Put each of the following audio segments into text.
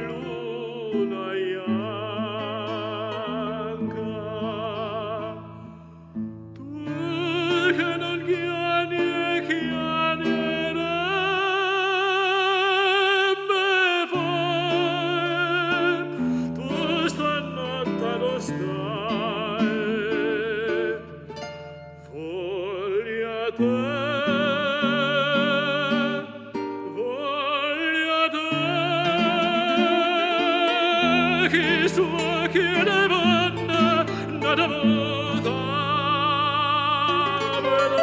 luna bianca, tu che non chiami e chiamerebbe fai, tu stanotte non stai, foglia te. Chi sua chiede vanna, nada vota vedere.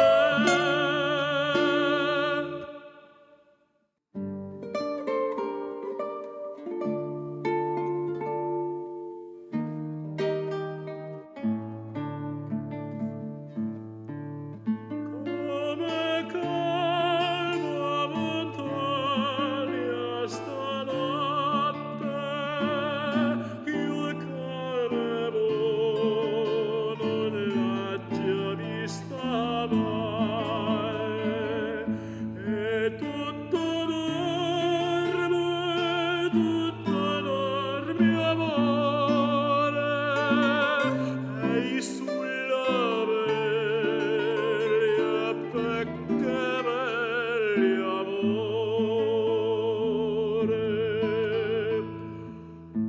Come calma montagna stanotte, più calmo non l'ha già vista mai, e tutto dorme amore, e sulla veglia pecche belli amore.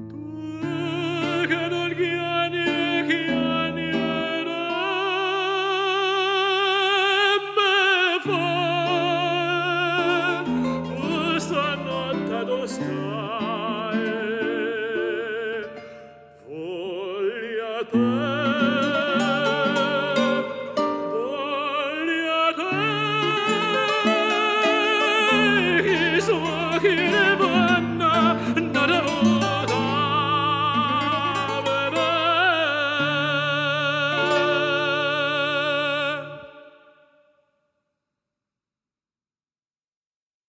Tu che non chiami e chiamerebbe fai, tu stanotte dove stai,